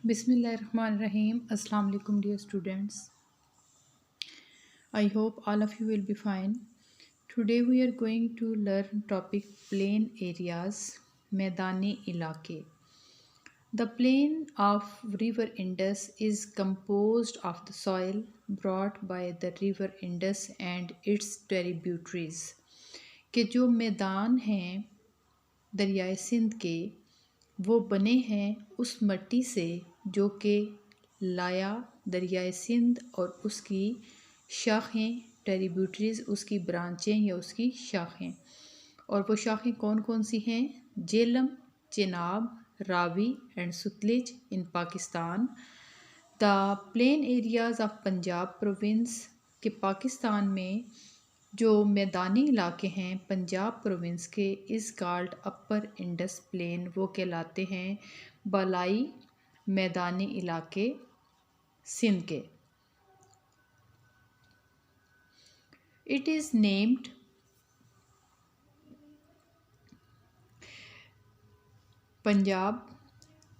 Bismillahirrahmanirrahim. Assalamu alaikum, dear students. I hope all of you will be fine. Today we are going to learn topic plain areas, Maidani Ilake. The plain of River Indus is composed of the soil brought by the River Indus and its tributaries. कि जो मैदान हैं दरियाए सिंध के वो बने हैं उस मट्टी से जो कि लाया दरियाए सिंध और उसकी शाखें ट्रिब्यूटरीज उसकी ब्रांचें या उसकी शाखें। और वो शाखें कौन कौन सी हैं? Jhelum, Chenab, Ravi and Sutlej in Pakistan. The plain areas of Punjab province के पाकिस्तान में जो मैदानी इलाके हैं पंजाब प्रोविंस के इस कॉल्ड अपर इंडस प्लेन, वो कहलाते हैं बालाई मैदानी इलाके सिंध के। इट इज़ नेम्ड पंजाब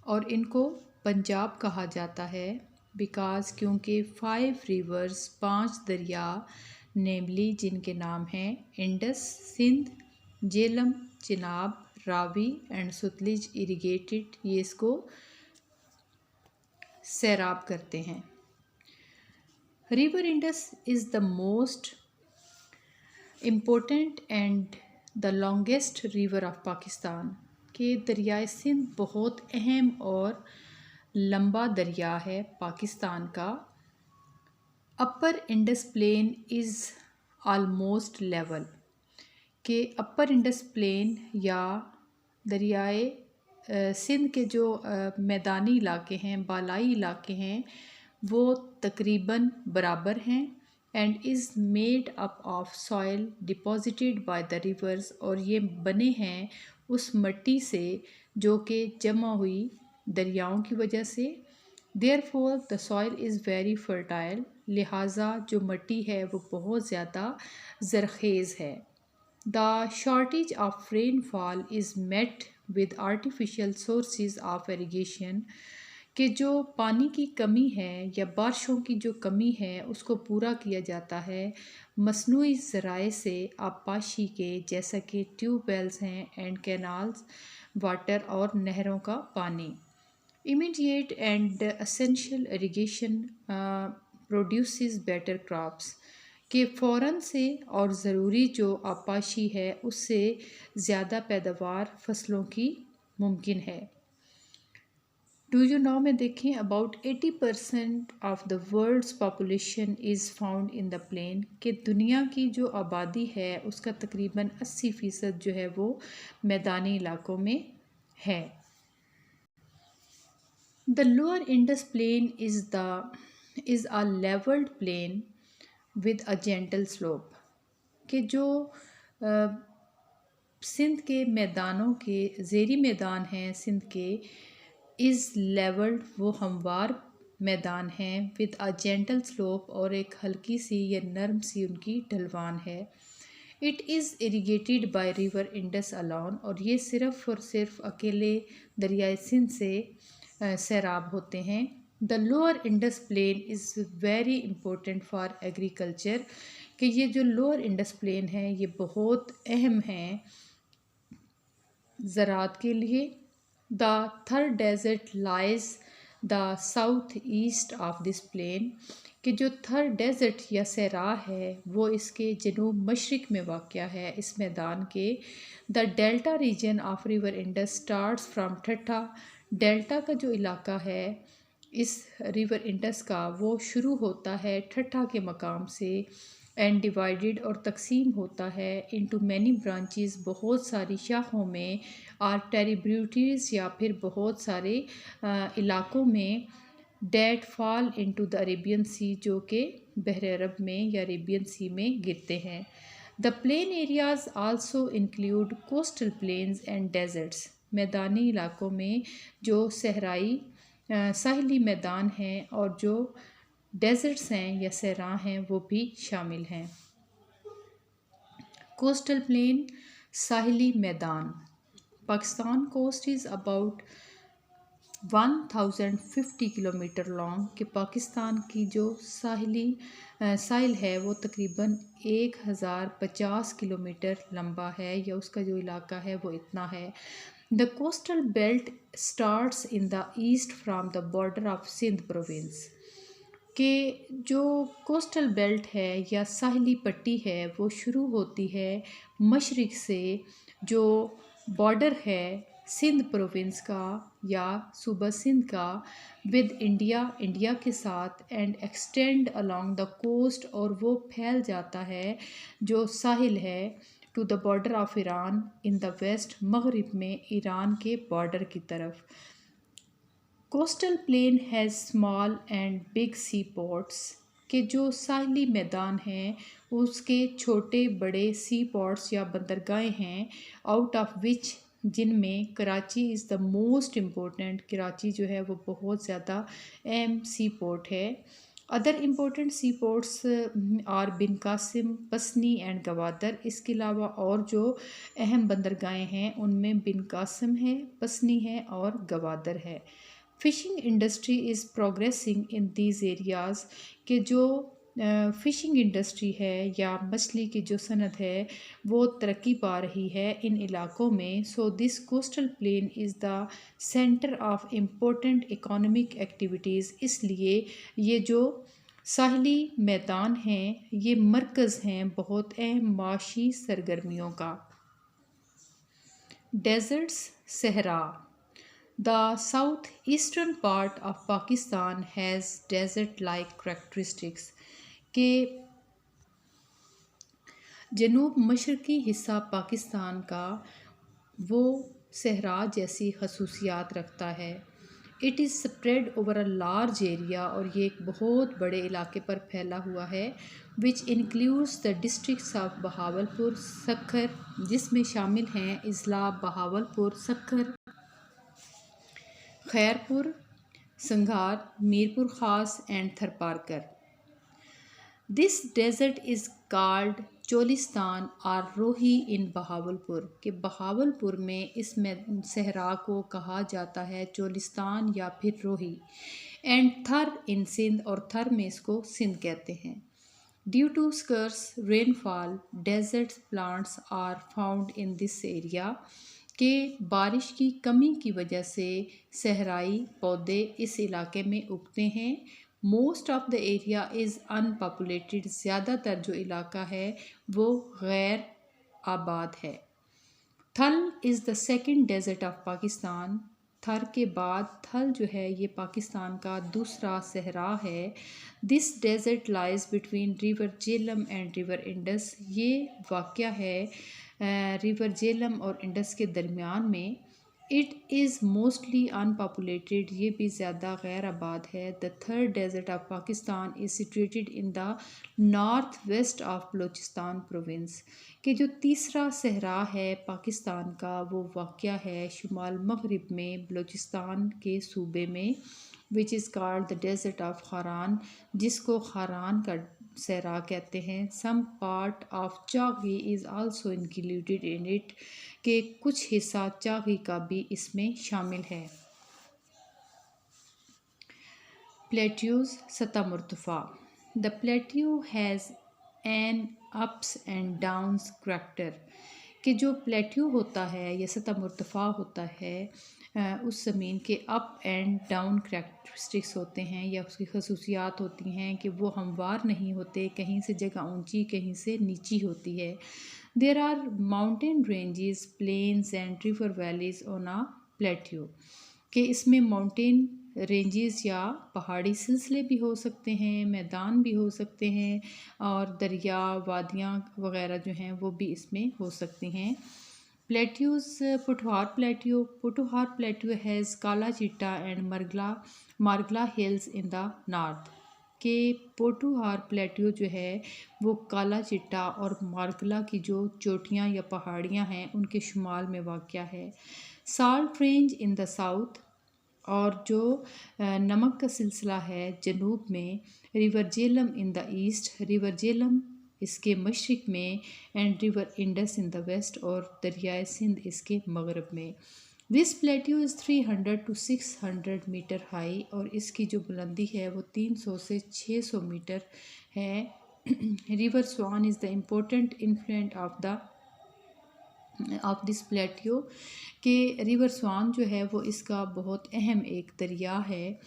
और इनको पंजाब कहा जाता है बिकॉज़ क्योंकि 5 रिवर्स 5 दरिया नेमली जिनके नाम हैं Indus, Sindh, Jhelum, Chenab, Ravi and Sutlej irrigated, ये इसको सैराब करते हैं। River Indus is the most important and the longest river of Pakistan. के दरियाए सिंध बहुत अहम और लंबा दरिया है पाकिस्तान का। Upper Indus plain is almost level. के अपर इंडस प्लेन या दरियाए सिंध के जो मैदानी इलाके हैं, बालाई इलाके हैं, वो तकरीबन बराबर हैं and is made up of soil deposited by the reverse, और ये बने हैं उस मिट्टी से जो कि जमा हुई दरियाओं की वजह से। Therefore the soil is very fertile, लिहाजा जो मिट्टी है वो बहुत ज़्यादा ज़रख़ेज़ है। The shortage of rainfall is met with artificial sources of irrigation. कि जो पानी की कमी है या बारिशों की जो कमी है उसको पूरा किया जाता है मसनूई ज़राए से, आबपाशी के, जैसा कि ट्यूबवेल्स हैं एंड कैनाल्स वाटर और नहरों का पानी। Immediate and essential irrigation produces better crops. कि फ़ौरन से और ज़रूरी जो आबपाशी है उससे ज़्यादा पैदावार फसलों की मुमकिन है। डू यू नो में देखें about 80% of the world's population is found in the plain. कि दुनिया की जो आबादी है उसका तकरीबन 80% जो है वो मैदानी इलाकों में है। The lower Indus plain is a levelled plain with a gentle slope. कि जो सिंध के मैदानों के ज़ेरी मैदान हैं सिंध के इज़ लेवल्ड, वो हमवार मैदान हैं विद अ जेंटल स्लोप, और एक हल्की सी या नरम सी उनकी ढलवान है। It is irrigated by river Indus alone, और ये सिर्फ़ और सिर्फ अकेले दरियाए सिंध से सैराब होते हैं। The lower Indus plain is very important for agriculture. कि ये जो लोअर इंडस प्लेन है ये बहुत अहम हैं ज़राअत के लिए। The Thar desert lies the south east of this plain. कि जो थर डेज़र्ट या सहरा है वो इसके जनूब मशरक़ में वाक़या है इस मैदान के। The delta region of river Indus starts from Thatta. Delta का जो इलाका है इस रिवर इंडस का वो शुरू होता है ठट्ठा के मकाम से एंड डिवाइडेड और तकसीम होता है इनटू मैनी ब्रांचेस, बहुत सारी शाखों में, और ट्रिब्यूटरीज या फिर बहुत सारे इलाकों में that fall into the Arabian sea, जो कि बहर अरब में या अरेबियन सी में गिरते हैं। The plain areas also include coastal plains and deserts. मैदानी इलाकों में जो सहराई साहिली मैदान हैं और जो डेजर्ट्स हैं या सहरा हैं वो भी शामिल हैं। कोस्टल प्लेन, साहिली मैदान। Pakistan coast is about 1050 kilometre long कि पाकिस्तान की जो साहिल है वो तकरीबन 1050 किलोमीटर लंबा है, या उसका जो इलाका है वो इतना है। The coastal belt starts in the east from the border of Sindh province कि जो कोस्टल बेल्ट है या साहिली पट्टी है वो शुरू होती है मशरिक़ से, जो बॉर्डर है सिंध प्रोविंस का या सूबा सिंध का विद इंडिया के साथ, and extend along the coast, और वो फैल जाता है जो साहिल है to the border of Iran in the west, मगरिब में ईरान के बॉर्डर की तरफ। Coastal plain has small and big sea ports के जो साहली मैदान हैं उसके छोटे बड़े सी पोर्ट्स या बंदरगाहें हैं, आउट ऑफ विच जिनमें Karachi is the most important, Karachi जो है वो बहुत ज़्यादा अहम सी पोर्ट है। Other important sea ports are Bin Qasim, Pasni and Gwadar. इसके अलावा और जो अहम बंदरगाहें हैं उनमें बिन कासिम है, पसनी है और गवादर है। Phishing industry is progressing in these areas के जो फ़िशिंग इंडस्ट्री है या मछली की जो सनत है वो तरक्की पा रही है इन इलाकों में। So this coastal plain is the centre of important economic activities, इसलिए ये जो साहली मैदान हैं ये मरकज़ हैं बहुत अहम माशी सरगर्मियों का। डेजर्ट्स, सहरा। The southeastern part of Pakistan has desert-like characteristics के जनूब मशरक़ी हिस्सा पाकिस्तान का वो सहरा जैसी खसूसियात रखता है। It is spread over a large area, और ये एक बहुत बड़े इलाके पर फैला हुआ है, which includes the districts of Bahawalpur, Sukkur, जिसमें शामिल हैं इज़ला, Bahawalpur, Sukkur, Khairpur, Sanghar, Mirpur Khas and Tharparkar. This desert is called Cholistan और रोही इन बहावलपुर के बहावलपुर में इस सहरा को कहा जाता है चोलिस्तान या फिर रोही, एंड थर इन सिंध, और थर में इसको सिंध कहते हैं। Due to scarce rainfall desert plants are found in this area के बारिश की कमी की वजह से सहराई पौधे इस इलाके में उगते हैं। Most of the area is unpopulated, ज़्यादातर जो इलाका है वो गैर आबाद है। Thal is the second desert of Pakistan, Thar के बाद थल जो है ये पाकिस्तान का दूसरा सहरा है। This desert lies between river Jhelum and river Indus, ये वाक़या है रिवर झेलम और इंडस के दरमियान में। इट इज़ मोस्टली अनपॉपुलेटेड, ये भी ज़्यादा गैर आबाद है। The third desert of Pakistan is situated in the north west of Balochistan province कि जो तीसरा सहरा है पाकिस्तान का वो वाक़या है शुमाल मगरिब में बलूचिस्तान के सूबे में, which is called the desert of Kharan, जिसको खारान का सहरा कहते हैं। Some part of Chagai is also included in it के कुछ हिस्सा चागी का भी इसमें शामिल है। प्लेट्यूज़, सतह मुर्तफ़ा। The plateau has an ups and downs character कि जो प्लेट्यू होता है या सतह मुर्तफ़ा होता है उस ज़मीन के अप एंड डाउन करैक्टरिस्टिक्स होते हैं या उसकी खसूसियात होती हैं कि वो हमवार नहीं होते, कहीं से जगह ऊंची कहीं से नीची होती है। There are mountain ranges, plains and river valleys on a plateau कि इसमें माउंटेन रेंजेस या पहाड़ी सिलसिले भी हो सकते हैं, मैदान भी हो सकते हैं, और दरिया वादियाँ वगैरह जो हैं वो भी इसमें हो सकती हैं। प्लेट्यूज़, पुटुहार प्लेट्यू हैज़ काला चिट्टा and Margalla hills in the north के पोटुहार प्लेट्यू जो है वो काला चिट्टा और मार्गला की जो चोटियाँ या पहाड़ियाँ हैं उनके शुमाल में वाक़या है। Salt range in the south, और जो नमक का सिलसिला है जनूब में, river Jhelum in the east, river Jhelum इसके मशरिक़ में, and river Indus in the west, और दरियाए सिंध इसके मगरब में। This plateau is 300 to 600 metre high, और इसकी जो बुलंदी है वो 300 से 600 मीटर है। River Soan is the important influent of this plateau, कि रिवर स्वान जो है वो इसका बहुत अहम एक दरिया है,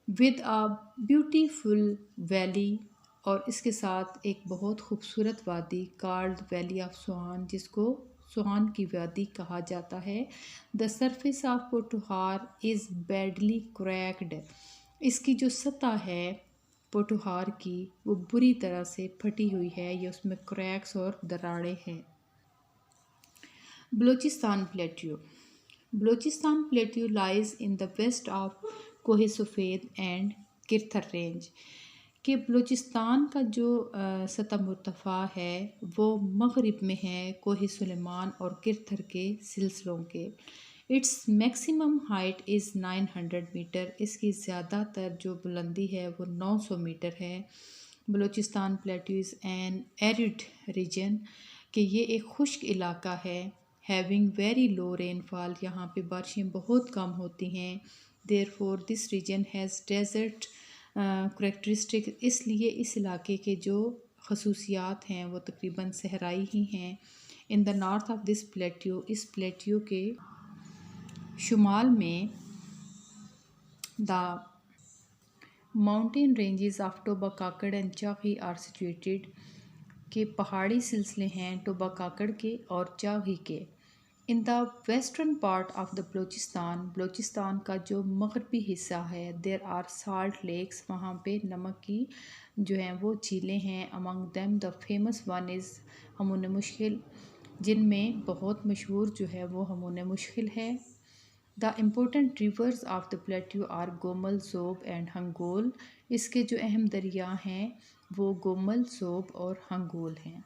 विद अ ब्यूटीफुल वैली, और इसके साथ एक बहुत खूबसूरत वादी कार्ड वैली ऑफ स्वान, जिसको स्वान की वादी कहा जाता है। The surface of Pothohar is badly cracked, इसकी जो सतह है पोठोहार की वो बुरी तरह से फटी हुई है, या उसमें क्रैक्स और दरारें हैं। Balochistan plateau. Balochistan plateau lies in the west of Koh Safed and Kirthar range, कि बलूचिस्तान का जो सतह मुर्तफ़ा है वो मग़रिब में है कोह सुलेमान और किरथर के सिलसिलों के। Its maximum height is 900 metre, इसकी ज़्यादातर जो बुलंदी है वो 900 मीटर है। Balochistan plateau is an arid region, कि ये एक खुश्क इलाका है। हैविंग वेरी लो रेनफॉल, यहाँ पे बारिशें बहुत कम होती हैं। Therefore this region has desert characteristic, इसलिए इस इलाके के जो खसूसियात हैं वो तकरीबन सहराई ही हैं। In the north of this plateau, इस प्लेट्यू के शुमाल में the mountain ranges of Toba Kakar and Chagai are situated, के पहाड़ी सिलसिले हैं टोबा काकड़ के और चाही के। In the western part of the Balochistan, Balochistan का जो मगरबी हिस्सा है, देर आर साल्ट लेक्स, वहाँ पे नमक की जो हैं वो झीलें हैं। Among them the famous one is Hamun Mashkel, जिनमें बहुत मशहूर जो है वो हमून मुश्किल है। The important rivers of the plateau are Gomal, Zhob and Hingol, इसके जो अहम दरिया हैं वो गोमल, सोब और हंगोल हैं।